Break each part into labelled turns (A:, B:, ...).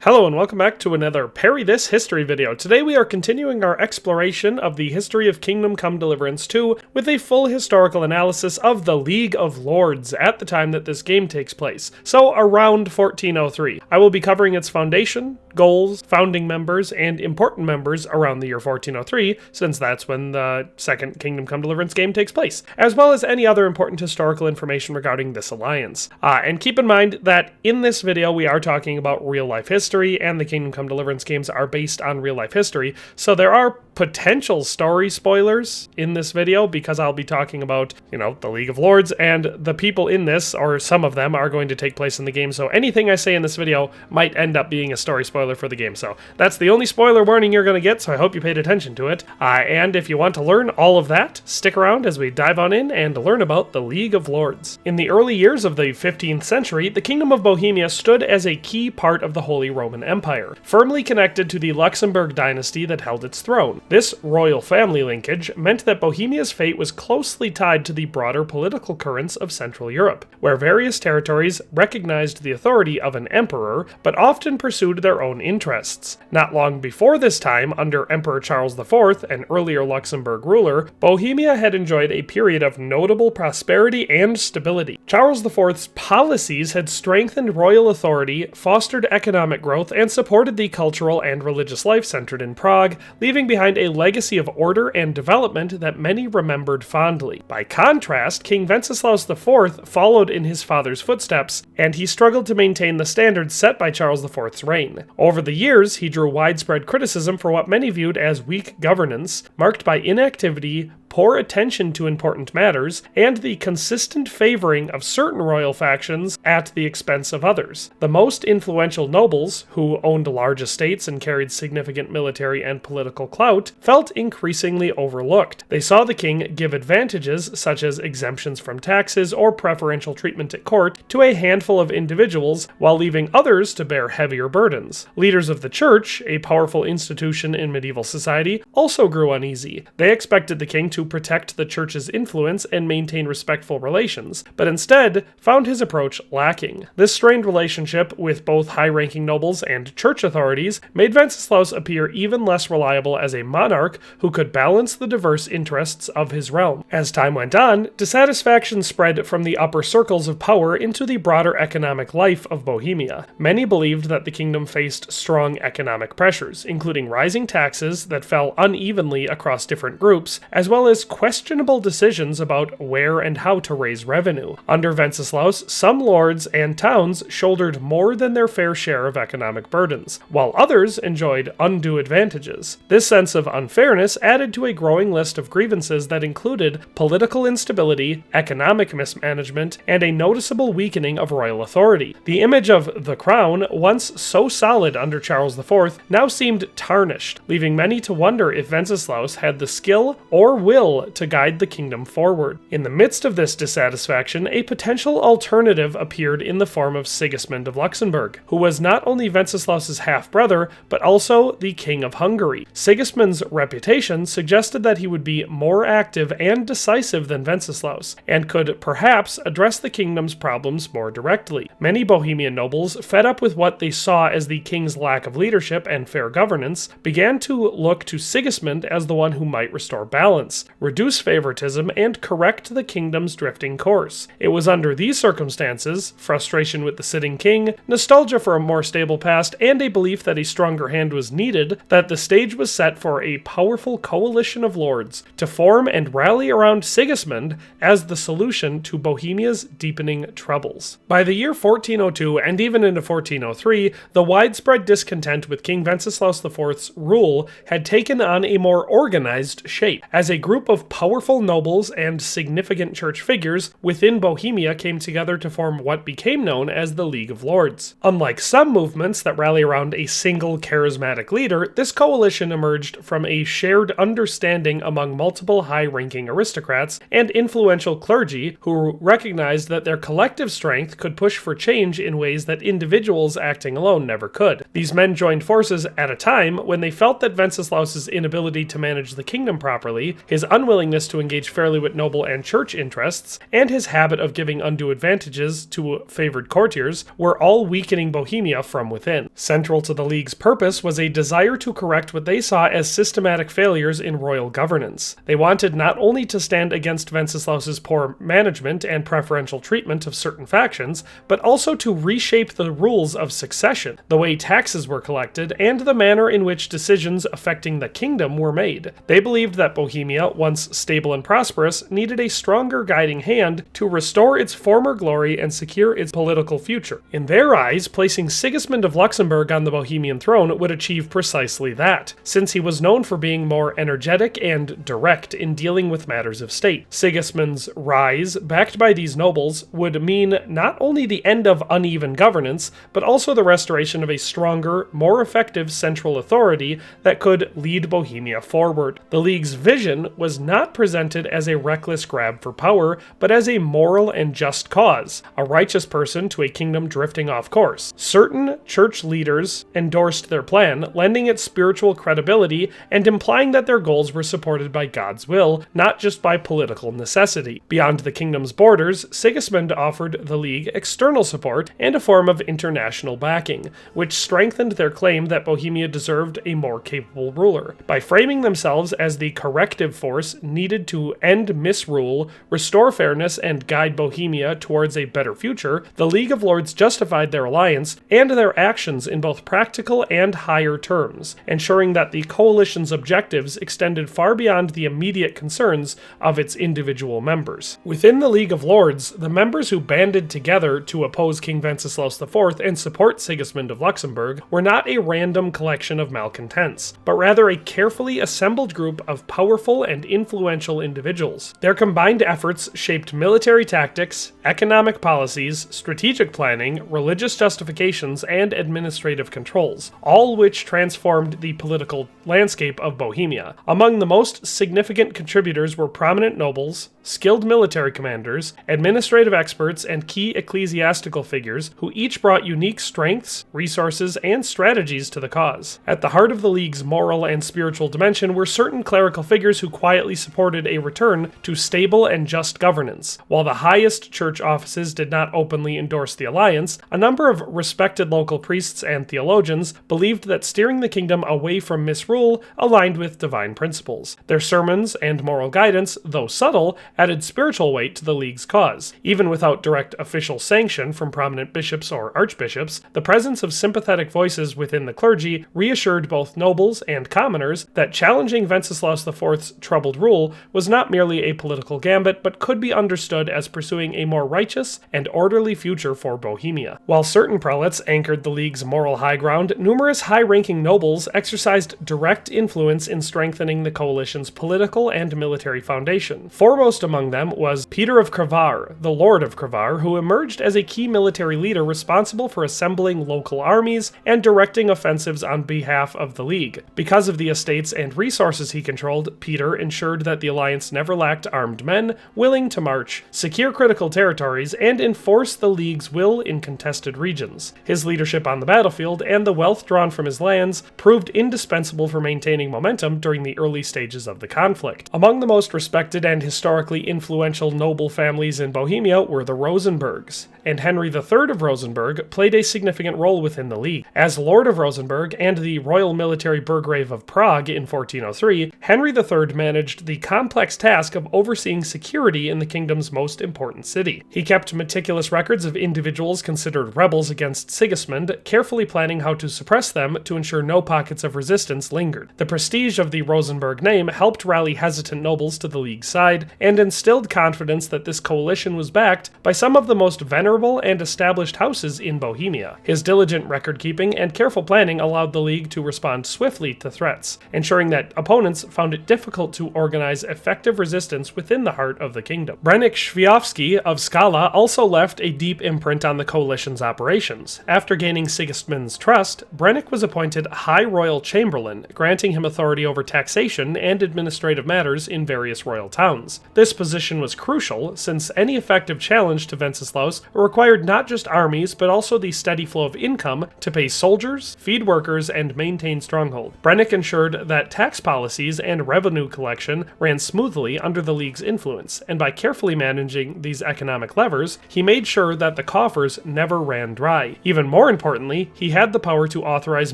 A: Hello and welcome back to another Parry This History video. Today we are continuing our exploration of the history of Kingdom Come Deliverance II with a full historical analysis of the League of Lords at the time that this game takes place, so around 1403. I will be covering its foundation, goals, founding members, and important members around the year 1403, since that's when the second Kingdom Come Deliverance game takes place, as well as any other important historical information regarding this alliance. And keep in mind that in this video we are talking about real-life history, and the Kingdom Come Deliverance games are based on real-life history, so there are potential story spoilers in this video because I'll be talking about, the League of Lords, and the people in this, or some of them, are going to take place in the game, so anything I say in this video might end up being a story spoiler for the game. So that's the only spoiler warning you're going to get, so I hope you paid attention to it. And if you want to learn all of that, stick around as we dive on in and learn about the League of Lords. In the early years of the 15th century, the Kingdom of Bohemia stood as a key part of the Holy Roman Empire, firmly connected to the Luxembourg dynasty that held its throne. This royal family linkage meant that Bohemia's fate was closely tied to the broader political currents of Central Europe, where various territories recognized the authority of an emperor, but often pursued their own interests. Not long before this time, under Emperor Charles IV, an earlier Luxembourg ruler, Bohemia had enjoyed a period of notable prosperity and stability. Charles IV's policies had strengthened royal authority, fostered economic growth, and supported the cultural and religious life centered in Prague, leaving behind a legacy of order and development that many remembered fondly. By contrast, King Wenceslaus IV followed in his father's footsteps, and he struggled to maintain the standards set by Charles IV's reign. Over the years, he drew widespread criticism for what many viewed as weak governance, marked by inactivity, poor attention to important matters, and the consistent favoring of certain royal factions at the expense of others. The most influential nobles, who owned large estates and carried significant military and political clout, felt increasingly overlooked. They saw the king give advantages, such as exemptions from taxes or preferential treatment at court, to a handful of individuals, while leaving others to bear heavier burdens. Leaders of the church, a powerful institution in medieval society, also grew uneasy. They expected the king to protect the church's influence and maintain respectful relations, but instead found his approach lacking. This strained relationship with both high-ranking nobles and church authorities made Wenceslaus appear even less reliable as a monarch who could balance the diverse interests of his realm. As time went on, dissatisfaction spread from the upper circles of power into the broader economic life of Bohemia. Many believed that the kingdom faced strong economic pressures, including rising taxes that fell unevenly across different groups, as well as questionable decisions about where and how to raise revenue. Under Wenceslaus, some lords and towns shouldered more than their fair share of economic burdens, while others enjoyed undue advantages. This sense of unfairness added to a growing list of grievances that included political instability, economic mismanagement, and a noticeable weakening of royal authority. The image of the crown, once so solid under Charles IV, now seemed tarnished, leaving many to wonder if Wenceslaus had the skill or will to guide the kingdom forward. In the midst of this dissatisfaction, a potential alternative appeared in the form of Sigismund of Luxembourg, who was not only Wenceslaus's half-brother, but also the King of Hungary. Sigismund's reputation suggested that he would be more active and decisive than Wenceslaus, and could perhaps address the kingdom's problems more directly. Many Bohemian nobles, fed up with what they saw as the king's lack of leadership and fair governance, began to look to Sigismund as the one who might restore balance, reduce favoritism, and correct the kingdom's drifting course. It was under these circumstances, frustration with the sitting king, nostalgia for a more stable past, and a belief that a stronger hand was needed, that the stage was set for a powerful coalition of lords to form and rally around Sigismund as the solution to Bohemia's deepening troubles. By the year 1402 and even into 1403, the widespread discontent with King Wenceslaus IV's rule had taken on a more organized shape, as a group of powerful nobles and significant church figures within Bohemia came together to form what became known as the League of Lords. Unlike some movements that rally around a single charismatic leader, this coalition emerged from a shared understanding among multiple high-ranking aristocrats and influential clergy who recognized that their collective strength could push for change in ways that individuals acting alone never could. These men joined forces at a time when they felt that Wenceslaus's inability to manage the kingdom properly, his his unwillingness to engage fairly with noble and church interests, and his habit of giving undue advantages to favored courtiers were all weakening Bohemia from within. Central to the League's purpose was a desire to correct what they saw as systematic failures in royal governance. They wanted not only to stand against Wenceslaus's poor management and preferential treatment of certain factions, but also to reshape the rules of succession, the way taxes were collected, and the manner in which decisions affecting the kingdom were made. They believed that Bohemia, once stable and prosperous, needed a stronger guiding hand to restore its former glory and secure its political future. In their eyes, placing Sigismund of Luxembourg on the Bohemian throne would achieve precisely that, since he was known for being more energetic and direct in dealing with matters of state. Sigismund's rise, backed by these nobles, would mean not only the end of uneven governance, but also the restoration of a stronger, more effective central authority that could lead Bohemia forward. The League's vision was not presented as a reckless grab for power, but as a moral and just cause, a righteous person to a kingdom drifting off course. Certain church leaders endorsed their plan, lending it spiritual credibility and implying that their goals were supported by God's will, not just by political necessity. Beyond the kingdom's borders, Sigismund offered the League external support and a form of international backing, which strengthened their claim that Bohemia deserved a more capable ruler. By framing themselves as the corrective force needed to end misrule, restore fairness, and guide Bohemia towards a better future, the League of Lords justified their alliance and their actions in both practical and higher terms, ensuring that the coalition's objectives extended far beyond the immediate concerns of its individual members. Within the League of Lords, the members who banded together to oppose King Wenceslaus IV and support Sigismund of Luxembourg were not a random collection of malcontents, but rather a carefully assembled group of powerful and influential individuals. Their combined efforts shaped military tactics, economic policies, strategic planning, religious justifications, and administrative controls, all which transformed the political landscape of Bohemia. Among the most significant contributors were prominent nobles, skilled military commanders, administrative experts, and key ecclesiastical figures who each brought unique strengths, resources, and strategies to the cause. At the heart of the League's moral and spiritual dimension were certain clerical figures who quietly supported a return to stable and just governance. While the highest church offices did not openly endorse the alliance, a number of respected local priests and theologians believed that steering the kingdom away from misrule aligned with divine principles. Their sermons and moral guidance, though subtle, added spiritual weight to the League's cause. Even without direct official sanction from prominent bishops or archbishops, the presence of sympathetic voices within the clergy reassured both nobles and commoners that challenging Wenceslaus IV's troubled rule was not merely a political gambit, but could be understood as pursuing a more righteous and orderly future for Bohemia. While certain prelates anchored the League's moral high ground, numerous high-ranking nobles exercised direct influence in strengthening the coalition's political and military foundation. Foremost among them was Peter of Crevar, the Lord of Crevar, who emerged as a key military leader responsible for assembling local armies and directing offensives on behalf of the League. Because of the estates and resources he controlled, Peter ensured that the alliance never lacked armed men willing to march, secure critical territories, and enforce the League's will in contested regions. His leadership on the battlefield and the wealth drawn from his lands proved indispensable for maintaining momentum during the early stages of the conflict. Among the most respected and historically influential noble families in Bohemia were the Rosenbergs, and Henry III of Rosenberg played a significant role within the League. As Lord of Rosenberg and the Royal Military Burgrave of Prague in 1403, Henry III managed the complex task of overseeing security in the kingdom's most important city. He kept meticulous records of individuals considered rebels against Sigismund, carefully planning how to suppress them to ensure no pockets of resistance lingered. The prestige of the Rosenberg name helped rally hesitant nobles to the League's side, and instilled confidence that this coalition was backed by some of the most venerable and established houses in Bohemia. His diligent record-keeping and careful planning allowed the League to respond swiftly to threats, ensuring that opponents found it difficult to organize effective resistance within the heart of the kingdom. Brennick Świejowski of Skala also left a deep imprint on the coalition's operations. After gaining Sigismund's trust, Brennick was appointed High Royal Chamberlain, granting him authority over taxation and administrative matters in various royal towns. This position was crucial, since any effective challenge to Wenceslaus required not just armies, but also the steady flow of income to pay soldiers, feed workers, and maintain stronghold. Brennick ensured that tax policies and revenue collection ran smoothly under the League's influence, and by carefully managing these economic levers, he made sure that the coffers never ran dry. Even more importantly, he had the power to authorize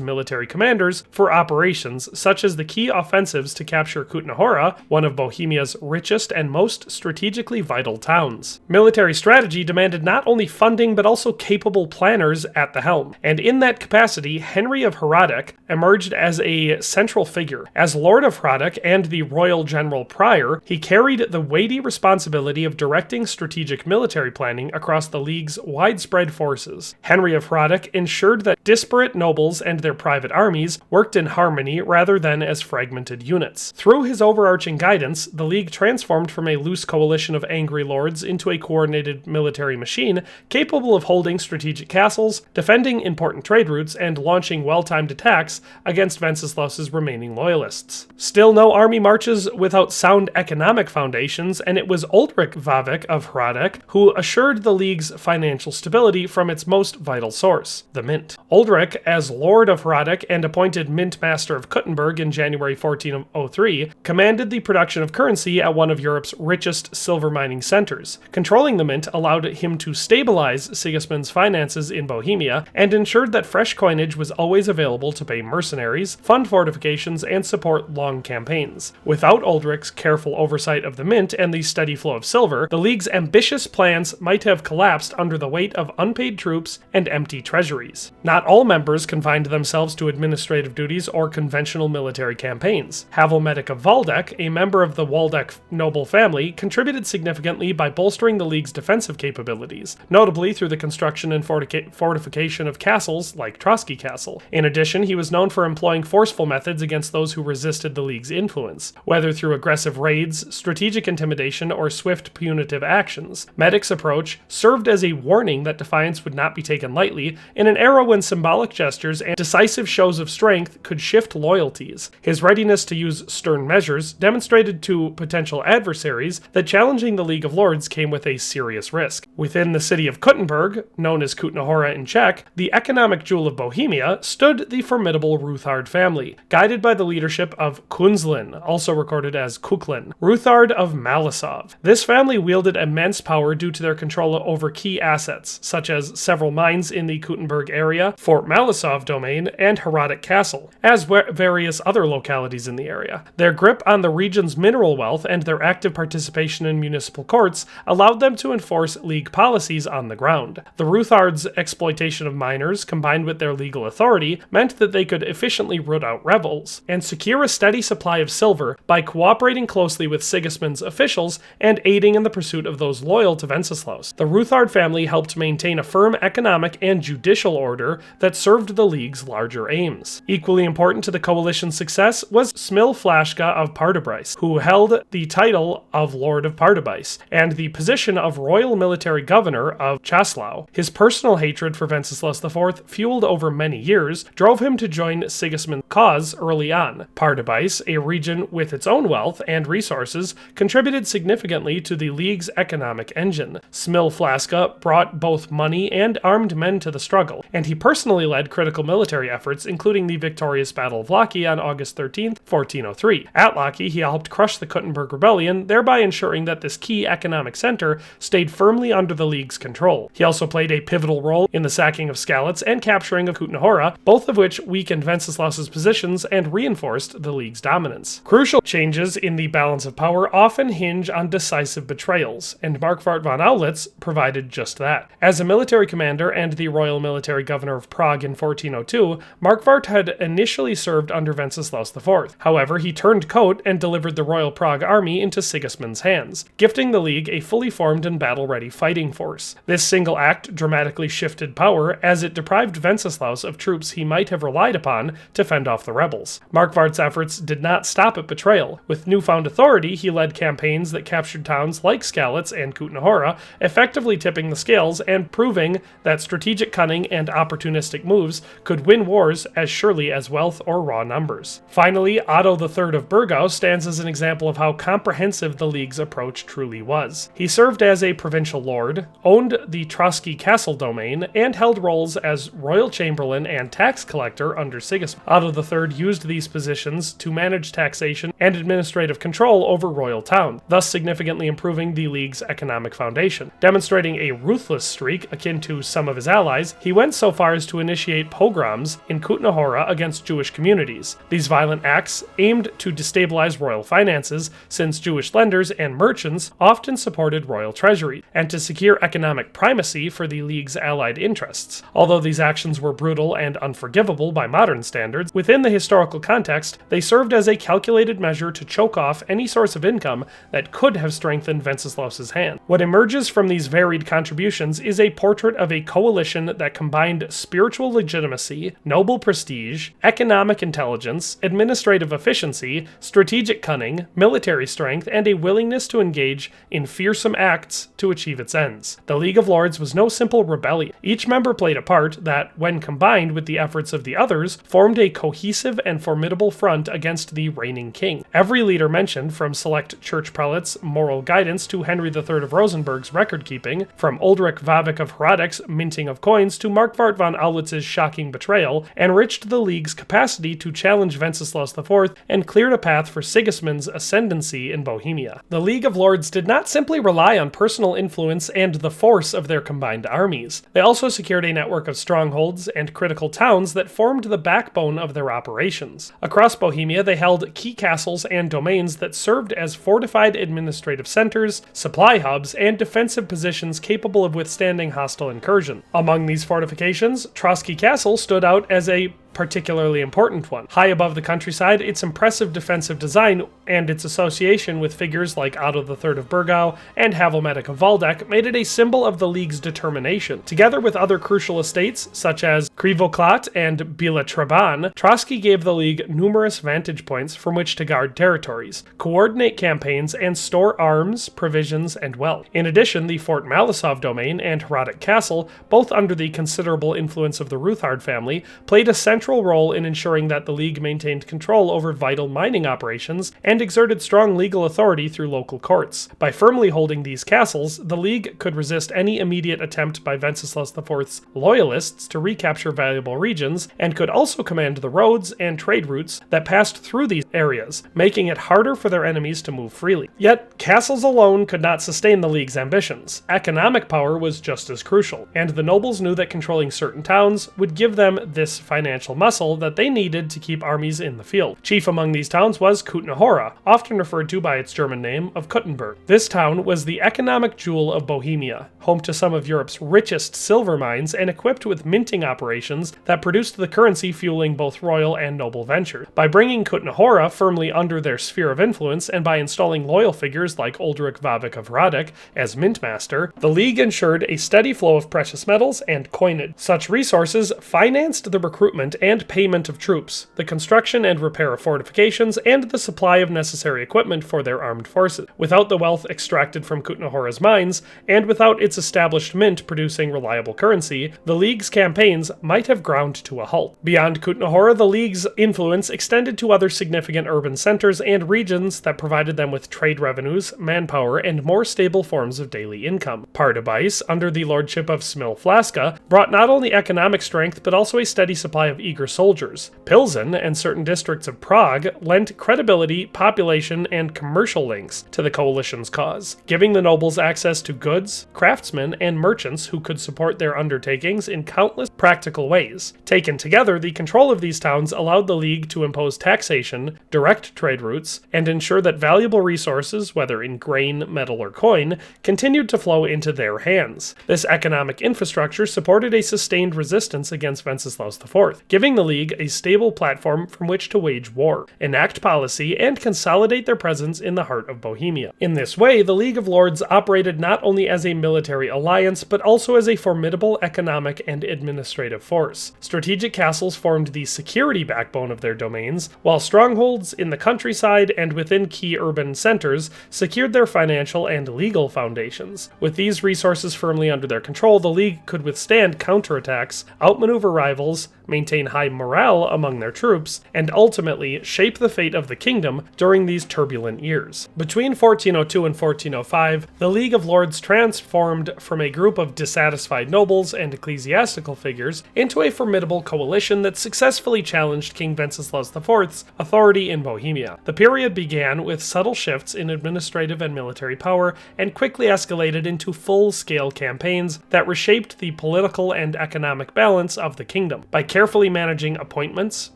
A: military commanders for operations such as the key offensives to capture Kutna-Hora, one of Bohemia's richest and most strategically vital towns. Military strategy demanded not only funding but also capable planners at the helm, and in that capacity, Henry of Hradec emerged as a central figure. As Lord of Hradec and the Royal General Prior, he carried the weighty responsibility of directing strategic military planning across the League's widespread forces. Henry of Hradec ensured that disparate nobles and their private armies worked in harmony rather than as fragmented units. Through his overarching guidance, the League transformed from a loose coalition of angry lords into a coordinated military machine capable of holding strategic castles, defending important trade routes, and launching well-timed attacks against Wenceslaus's remaining loyalists. Still no army marches without sound economic foundations, and it was Uldrich Vavek of Hradec who assured the League's financial stability from its most vital source, the mint. Uldrich, as Lord of Hradec and appointed Mint Master of Kuttenberg in January 1403, commanded the production of currency at one of Europe's richest silver mining centers. Controlling the mint allowed him to stabilize Sigismund's finances in Bohemia and ensured that fresh coinage was always available to pay mercenaries, fund fortifications, and support long campaigns. Without Uldrich's careful oversight of the mint and the steady flow of silver, the League's ambitious plans might have collapsed under the weight of unpaid troops and empty treasuries. Not all members confined themselves to administrative duties or conventional military campaigns. Havelmedic of Waldeck, a member of the Waldeck noble family, contributed significantly by bolstering the League's defensive capabilities, notably through the construction and fortification of castles like Trotsky Castle. In addition, he was known for employing forceful methods against those who resisted the League's influence, whether through aggressive raids, strategic intimidation, or swift punitive actions. Medic's approach served as a warning that defiance would not be taken lightly in an era when symbolic gestures and decisive shows of strength could shift loyalties. His readiness to use stern measures demonstrated to potential adversaries that challenging the League of Lords came with a serious risk. Within the city of Kuttenberg, known as Kutna-Hora in Czech, the economic jewel of Bohemia, stood the formidable Ruthard family, guided by the leadership of Kunzlin, also recorded as Kuklin, Ruthard of Malisov. This family wielded immense power due to their control over key assets, such as several mines in the Kuttenberg area, Fort Malisov domain, and Hradec Castle, as various other localities in the area. Their grip on the region's mineral wealth and their active participation in municipal courts allowed them to enforce League policies on the ground. The Ruthards' exploitation of miners, combined with their legal authority, meant that they could efficiently root out rebels and secure a steady supply of silver by cooperating closely with Sigismund's officials and aiding in the pursuit of those loyal to Wenceslaus. The Ruthard family helped maintain a firm economic and judicial order that served the League's larger aims. Equally important to the coalition's success was Smil Flashka of Pardubice, who held the title of Lord of Pardubice and the position of Royal Military Governor of Czaslau. His personal hatred for Wenceslaus IV, fueled over many years, drove him to join Sigismund's cause early on. Pardubice, a region with its own wealth and resources, contributed significantly to the League's economic engine. Smil Flashka brought both money and armed men to the struggle, and he personally led critical military efforts, including the victorious Battle of Lochy on August 13, 1403. At Lochy, he helped crush the Kuttenberg Rebellion, thereby ensuring that this key economic center stayed firmly under the League's control. He also played a pivotal role in the sacking of Skalitz and capturing of Kutna-Hora, both of which weakened Wenceslaus's positions and reinforced the League's dominance. Crucial changes in the balance of power often hinge on decisive betrayals, and Markvart von Aulitz provided just that. As a military commander and the Royal Military Governor of Prague in 1402, Markvart had initially served under Wenceslaus IV. However, he turned coat and delivered the Royal Prague army into Sigismund's hands, gifting the League a fully formed and battle-ready fighting force. This single act dramatically shifted power as it deprived Wenceslaus of troops he might have relied upon to fend off the rebels. Markvart's efforts did not stop at betrayal. With newfound authority, he led campaigns that captured towns like Skalitz and Kutna-Hora, effectively tipping the scales and proving that strategic cunning and opportunistic moves could win wars as surely as wealth or raw numbers. Finally, Otto III of Burgau stands as an example of how comprehensive the League's approach truly was. He served as a provincial lord Lord, owned the Trotsky Castle domain, and held roles as royal chamberlain and tax collector under Sigismund. Otto III used these positions to manage taxation and administrative control over royal towns, thus significantly improving the League's economic foundation. Demonstrating a ruthless streak akin to some of his allies, he went so far as to initiate pogroms in Kutna Hora against Jewish communities. These violent acts aimed to destabilize royal finances, since Jewish lenders and merchants often supported royal treasury, and to secure economic primacy for the League's allied interests. Although these actions were brutal and unforgivable by modern standards, within the historical context, they served as a calculated measure to choke off any source of income that could have strengthened Wenceslaus's hand. What emerges from these varied contributions is a portrait of a coalition that combined spiritual legitimacy, noble prestige, economic intelligence, administrative efficiency, strategic cunning, military strength, and a willingness to engage in fearsome acts to achieve its ends. The League of Lords was no simple rebellion. Each member played a part that, when combined with the efforts of the others, formed a cohesive and formidable front against the reigning king. Every leader mentioned, from select church prelates' moral guidance to Henry III of Rosenberg's record-keeping, from Uldrich Vavik of Hradek's minting of coins to Markwart von Aulitz's shocking betrayal, enriched the League's capacity to challenge Wenceslaus IV and cleared a path for Sigismund's ascendancy in Bohemia. The League of Lords did not simply rely on personal influence and the force of their combined armies. They also secured a network of strongholds and critical towns that formed the backbone of their operations. Across Bohemia, they held key castles and domains that served as fortified administrative centers, supply hubs, and defensive positions capable of withstanding hostile incursion. Among these fortifications, Trotsky Castle stood out as a particularly important one. High above the countryside, its impressive defensive design and its association with figures like Otto III of Burgau and Havelmetic of Waldeck made it a symbol of the League's determination. Together with other crucial estates, such as Krivoklat and Bila Traban, Trotsky gave the League numerous vantage points from which to guard territories, coordinate campaigns, and store arms, provisions, and wealth. In addition, the Fort Malisov domain and Hradec Castle, both under the considerable influence of the Ruthard family, played a central role in ensuring that the League maintained control over vital mining operations and exerted strong legal authority through local courts. By firmly holding these castles, the League could resist any immediate attempt by Wenceslaus IV's loyalists to recapture valuable regions, and could also command the roads and trade routes that passed through these areas, making it harder for their enemies to move freely. Yet, castles alone could not sustain the League's ambitions. Economic power was just as crucial, and the nobles knew that controlling certain towns would give them this financial muscle that they needed to keep armies in the field. Chief among these towns was Kutna Hora, often referred to by its German name of Kuttenberg. This town was the economic jewel of Bohemia, home to some of Europe's richest silver mines and equipped with minting operations that produced the currency fueling both royal and noble ventures. By bringing Kutna Hora firmly under their sphere of influence and by installing loyal figures like Uldrich Vavik of Hradec as mintmaster, the League ensured a steady flow of precious metals and coinage. Such resources financed the recruitment and payment of troops, the construction and repair of fortifications, and the supply of necessary equipment for their armed forces. Without the wealth extracted from Kutna Hora's mines, and without its established mint producing reliable currency, the League's campaigns might have ground to a halt. Beyond Kutna Hora, the League's influence extended to other significant urban centers and regions that provided them with trade revenues, manpower, and more stable forms of daily income. Pardubice, under the lordship of Smil Flaska, brought not only economic strength but also a steady supply of eager soldiers. Pilsen and certain districts of Prague lent credibility, population, and commercial links to the coalition's cause, giving the nobles access to goods, craftsmen, and merchants who could support their undertakings in countless practical ways. Taken together, the control of these towns allowed the League to impose taxation, direct trade routes, and ensure that valuable resources, whether in grain, metal, or coin, continued to flow into their hands. This economic infrastructure supported a sustained resistance against Wenceslaus IV, giving the League a stable platform from which to wage war, enact policy, and consolidate their presence in the heart of Bohemia. In this way, the League of Lords operated not only as a military alliance, but also as a formidable economic and administrative force. Strategic castles formed the security backbone of their domains, while strongholds in the countryside and within key urban centers secured their financial and legal foundations. With these resources firmly under their control, the League could withstand counterattacks, outmaneuver rivals, maintain high morale among their troops, and ultimately shape the fate of the kingdom during these turbulent years. Between 1402 and 1405, the League of Lords transformed from a group of dissatisfied nobles and ecclesiastical figures into a formidable coalition that successfully challenged King Wenceslaus IV's authority in Bohemia. The period began with subtle shifts in administrative and military power and quickly escalated into full-scale campaigns that reshaped the political and economic balance of the kingdom. By carefully managing appointments,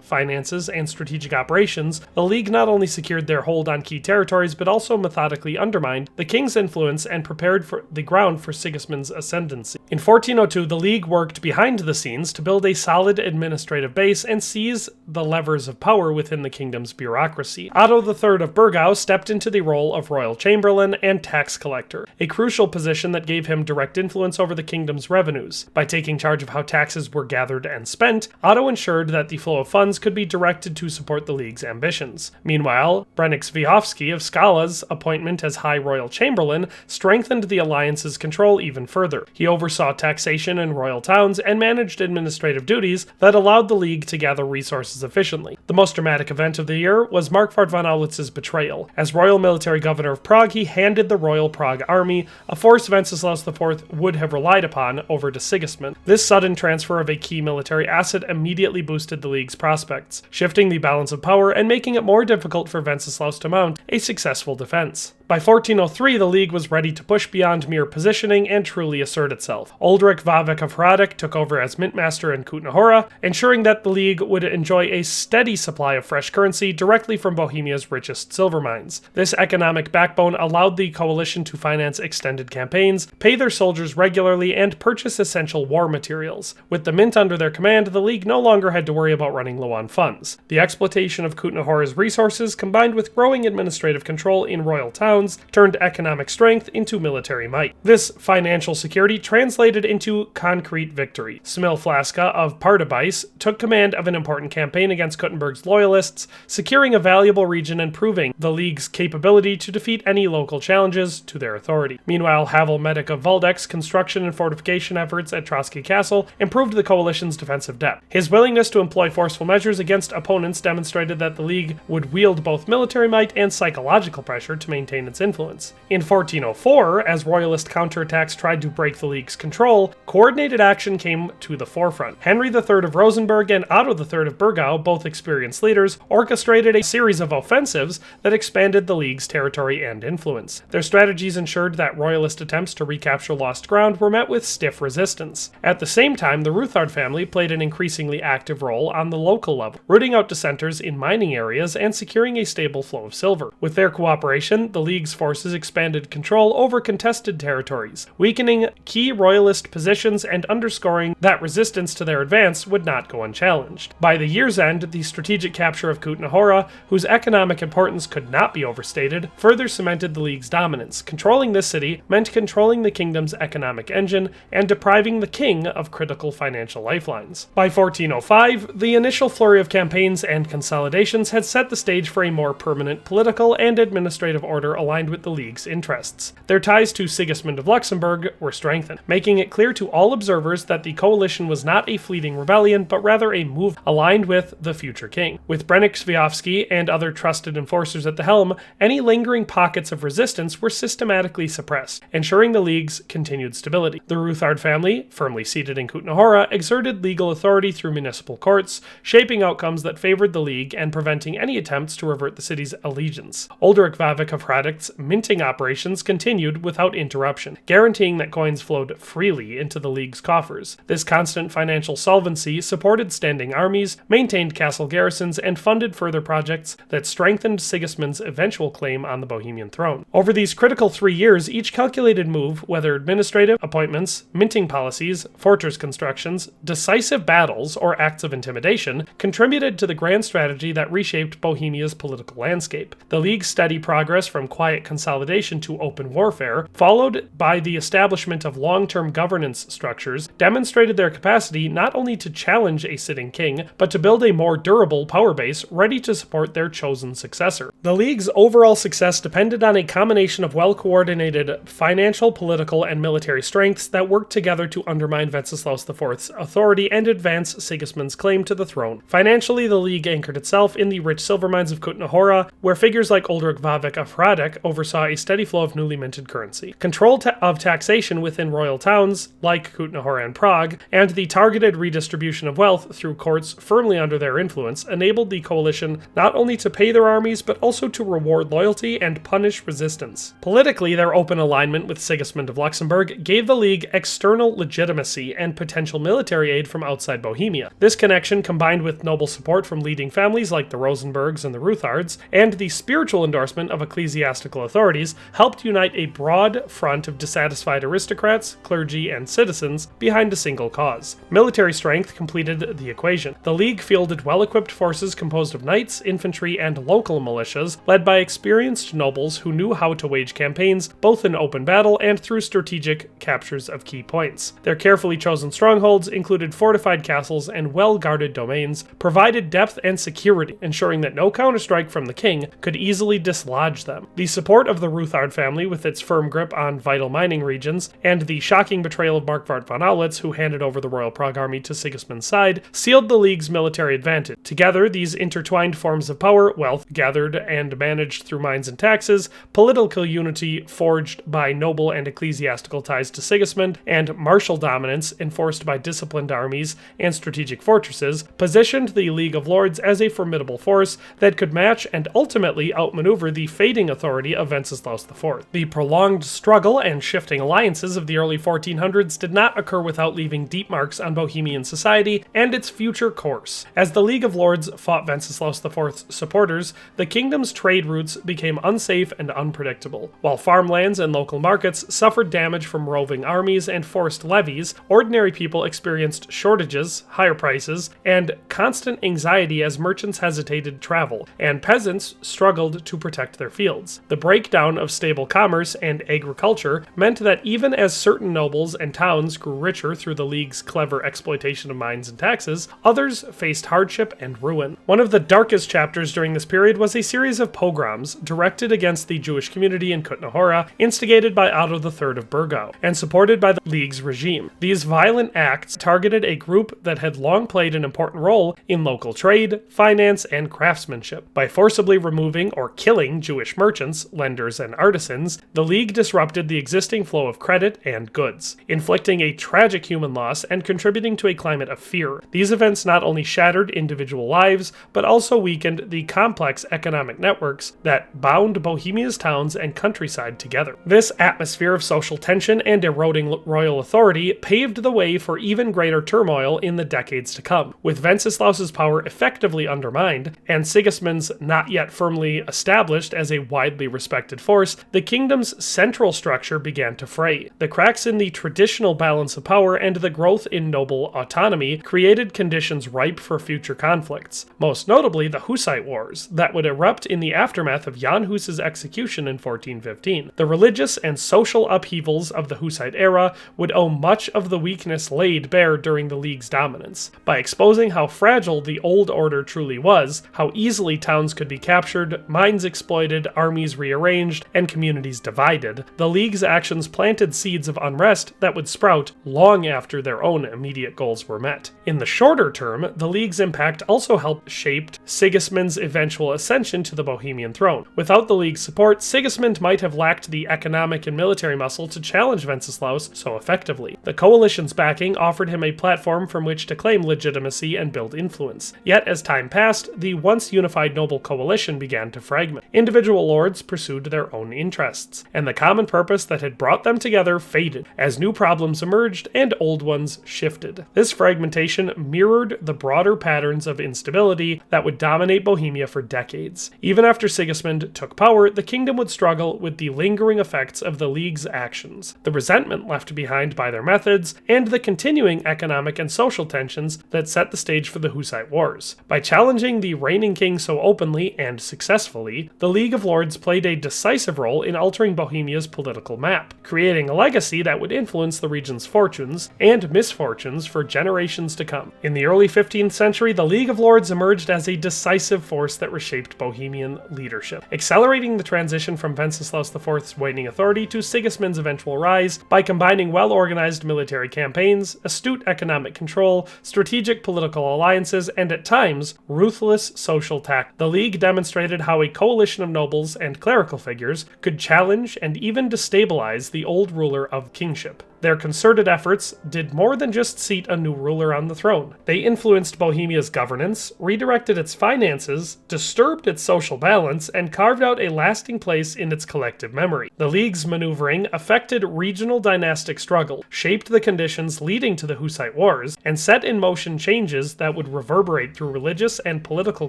A: finances, and strategic operations, the League not only secured their hold on key territories but also methodically undermined the king's influence and prepared for the ground for Sigismund's ascendancy. In 1402, the League worked behind the scenes to build a solid administrative base and seize the levers of power within the kingdom's bureaucracy. Otto III of Burgau stepped into the role of royal chamberlain and tax collector, a crucial position that gave him direct influence over the kingdom's revenues. By taking charge of how taxes were gathered and spent, Otto ensured that the flow of funds could be directed to support the League's ambitions. Meanwhile, Branislav of Skala's appointment as High Royal Chamberlain strengthened the alliance's control even further. He oversaw taxation in royal towns and managed administrative duties that allowed the League to gather resources efficiently. The most dramatic event of the year was Markvart von Aulitz's betrayal. As royal military governor of Prague, he handed the Royal Prague Army, a force Wenceslaus IV would have relied upon, over to Sigismund. This sudden transfer of a key military asset immediately boosted the League's prospects, shifting the balance of power and making it more difficult for Wenceslaus to mount a successful defense. By 1403, the League was ready to push beyond mere positioning and truly assert itself. Uldrich Vavek of Hradec took over as mintmaster in Kutna Hora, ensuring that the League would enjoy a steady supply of fresh currency directly from Bohemia's richest silver mines. This economic backbone allowed the coalition to finance extended campaigns, pay their soldiers regularly, and purchase essential war materials. With the mint under their command, the League no longer had to worry about running low on funds. The exploitation of Kutna Hora's resources, combined with growing administrative control in royal towns, turned economic strength into military might. This financial security translated into concrete victory. Smil Flaska of Pardubice took command of an important campaign against Kuttenberg's loyalists, securing a valuable region and proving the League's capability to defeat any local challenges to their authority. Meanwhile, Havel Medic of Waldeck's construction and fortification efforts at Trotsky Castle improved the coalition's defensive depth. His willingness to employ forceful measures against opponents demonstrated that the League would wield both military might and psychological pressure to maintain its influence. In 1404, as royalist counterattacks tried to break the League's control, coordinated action came to the forefront. Henry III of Rosenberg and Otto III of Burgau, both experienced leaders, orchestrated a series of offensives that expanded the League's territory and influence. Their strategies ensured that royalist attempts to recapture lost ground were met with stiff resistance. At the same time, the Ruthard family played an increasingly active role on the local level, rooting out dissenters in mining areas and securing a stable flow of silver. With their cooperation, the League's forces expanded control over contested territories, weakening key royalist positions and underscoring that resistance to their advance would not go unchallenged. By the year's end, the strategic capture of Kutna Hora, whose economic importance could not be overstated, further cemented the League's dominance. Controlling this city meant controlling the kingdom's economic engine and depriving the king of critical financial lifelines. By 1405, the initial flurry of campaigns and consolidations had set the stage for a more permanent political and administrative order aligned with the League's interests. Their ties to Sigismund of Luxembourg were strengthened, making it clear to all observers that the coalition was not a fleeting rebellion, but rather a move aligned with the future king. With Branislav and other trusted enforcers at the helm, any lingering pockets of resistance were systematically suppressed, ensuring the League's continued stability. The Ruthard family, firmly seated in Kutna Hora, exerted legal authority through municipal courts, shaping outcomes that favored the League and preventing any attempts to revert the city's allegiance. Uldrich Vavek of Hradec's minting operations continued without interruption, guaranteeing that coins flowed freely into the League's coffers. This constant financial solvency supported standing armies, maintained castle garrisons, and funded further projects that strengthened Sigismund's eventual claim on the Bohemian throne. Over these critical 3 years, each calculated move, whether administrative appointments, minting policies, fortress constructions, decisive battles, or acts of intimidation, contributed to the grand strategy that reshaped Bohemia's political landscape. The League's steady progress from quiet quiet consolidation to open warfare, followed by the establishment of long-term governance structures, demonstrated their capacity not only to challenge a sitting king, but to build a more durable power base ready to support their chosen successor. The League's overall success depended on a combination of well-coordinated financial, political, and military strengths that worked together to undermine Wenceslaus IV's authority and advance Sigismund's claim to the throne. Financially, the League anchored itself in the rich silver mines of Kutna-Hora, where figures like Ulrich Vavek of Hradec oversaw a steady flow of newly minted currency. Control of taxation within royal towns, like Kutna-Hora and Prague, and the targeted redistribution of wealth through courts firmly under their influence enabled the coalition not only to pay their armies, but also to reward loyalty and punish resistance. Politically, their open alignment with Sigismund of Luxembourg gave the League external legitimacy and potential military aid from outside Bohemia. This connection, combined with noble support from leading families like the Rosenbergs and the Ruthards, and the spiritual endorsement of ecclesiastical authorities, helped unite a broad front of dissatisfied aristocrats, clergy, and citizens behind a single cause. Military strength completed the equation. The League fielded well-equipped forces composed of knights, infantry, and local militias, led by experienced nobles who knew how to wage campaigns, both in open battle and through strategic captures of key points. Their carefully chosen strongholds included fortified castles and well-guarded domains, provided depth and security, ensuring that no counterstrike from the king could easily dislodge them. The support of the Ruthard family with its firm grip on vital mining regions, and the shocking betrayal of Markvart von Aulitz, who handed over the Royal Prague army to Sigismund's side, sealed the League's military advantage. Together, these intertwined forms of power, wealth gathered and managed through mines and taxes, political unity forged by noble and ecclesiastical ties to Sigismund, and martial dominance enforced by disciplined armies and strategic fortresses, positioned the League of Lords as a formidable force that could match and ultimately outmaneuver the fading authority of Wenceslaus IV. The prolonged struggle and shifting alliances of the early 1400s did not occur without leaving deep marks on Bohemian society and its future course. As the League of Lords fought Wenceslaus IV's supporters, the kingdom's trade routes became unsafe and unpredictable. While farmlands and local markets suffered damage from roving armies and forced levies, ordinary people experienced shortages, higher prices, and constant anxiety as merchants hesitated to travel, and peasants struggled to protect their fields. The breakdown of stable commerce and agriculture meant that even as certain nobles and towns grew richer through the League's clever exploitation of mines and taxes, others faced hardship and ruin. One of the darkest chapters during this period was a series of pogroms directed against the Jewish community in Kutna-Hora, instigated by Otto III of Burgau, and supported by the League's regime. These violent acts targeted a group that had long played an important role in local trade, finance, and craftsmanship. By forcibly removing or killing Jewish merchants, lenders, and artisans, the League disrupted the existing flow of credit and goods, inflicting a tragic human loss and contributing to a climate of fear. These events not only shattered individual lives, but also weakened the complex economic networks that bound Bohemia's towns and countryside together. This atmosphere of social tension and eroding royal authority paved the way for even greater turmoil in the decades to come. With Wenceslaus's power effectively undermined, and Sigismund's not yet firmly established as a widely respected force, the kingdom's central structure began to fray. The cracks in the traditional balance of power and the growth in noble autonomy created conditions ripe for future conflicts, most notably the Hussite Wars, that would erupt in the aftermath of Jan Hus's execution in 1415. The religious and social upheavals of the Hussite era would owe much of the weakness laid bare during the League's dominance. By exposing how fragile the old order truly was, how easily towns could be captured, mines exploited, armies rearranged, and communities divided, the League's actions planted seeds of unrest that would sprout long after their own immediate goals were met. In the shorter term, the League's impact also helped shape Sigismund's eventual ascension to the Bohemian throne. Without the League's support, Sigismund might have lacked the economic and military muscle to challenge Wenceslaus so effectively. The coalition's backing offered him a platform from which to claim legitimacy and build influence. Yet, as time passed, the once unified noble coalition began to fragment. Individual lords pursued their own interests, and the common purpose that had brought them together faded as new problems emerged and old ones shifted. This fragmentation mirrored the broader patterns of instability that would dominate Bohemia for decades. Even after Sigismund took power, the kingdom would struggle with the lingering effects of the League's actions, the resentment left behind by their methods, and the continuing economic and social tensions that set the stage for the Hussite Wars. By challenging the reigning king so openly and successfully, the League of Lords played played a decisive role in altering Bohemia's political map, creating a legacy that would influence the region's fortunes and misfortunes for generations to come. In the early 15th century, the League of Lords emerged as a decisive force that reshaped Bohemian leadership, accelerating the transition from Wenceslaus IV's waning authority to Sigismund's eventual rise by combining well-organized military campaigns, astute economic control, strategic political alliances, and at times, ruthless social tactics. The League demonstrated how a coalition of nobles and clerical figures could challenge and even destabilize the old ruler of kingship. Their concerted efforts did more than just seat a new ruler on the throne. They influenced Bohemia's governance, redirected its finances, disturbed its social balance, and carved out a lasting place in its collective memory. The League's maneuvering affected regional dynastic struggle, shaped the conditions leading to the Hussite Wars, and set in motion changes that would reverberate through religious and political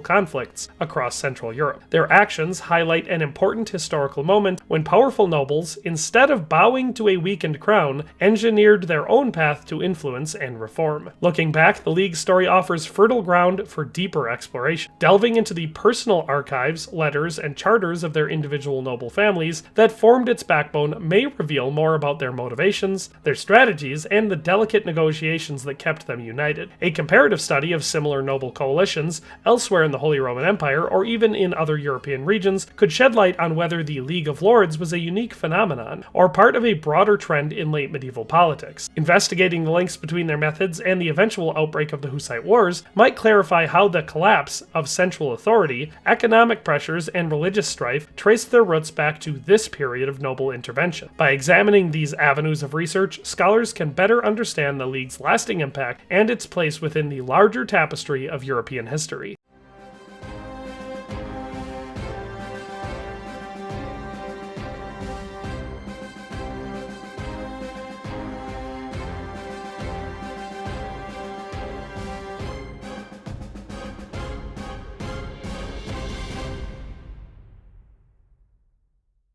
A: conflicts across Central Europe. Their actions highlight an important historical moment when powerful nobles, instead of bowing to a weakened crown, engineered their own path to influence and reform. Looking back, the League's story offers fertile ground for deeper exploration, delving into the personal archives, letters, and charters of their individual noble families that formed its backbone may reveal more about their motivations, their strategies, and the delicate negotiations that kept them united. A comparative study of similar noble coalitions elsewhere in the Holy Roman Empire, or even in other European regions, could shed light on whether the League of Lords was a unique phenomenon, or part of a broader trend in late medieval politics. Investigating the links between their methods and the eventual outbreak of the Hussite Wars might clarify how the collapse of central authority, economic pressures, and religious strife traced their roots back to this period of noble intervention. By examining these avenues of research, scholars can better understand the League's lasting impact and its place within the larger tapestry of European history.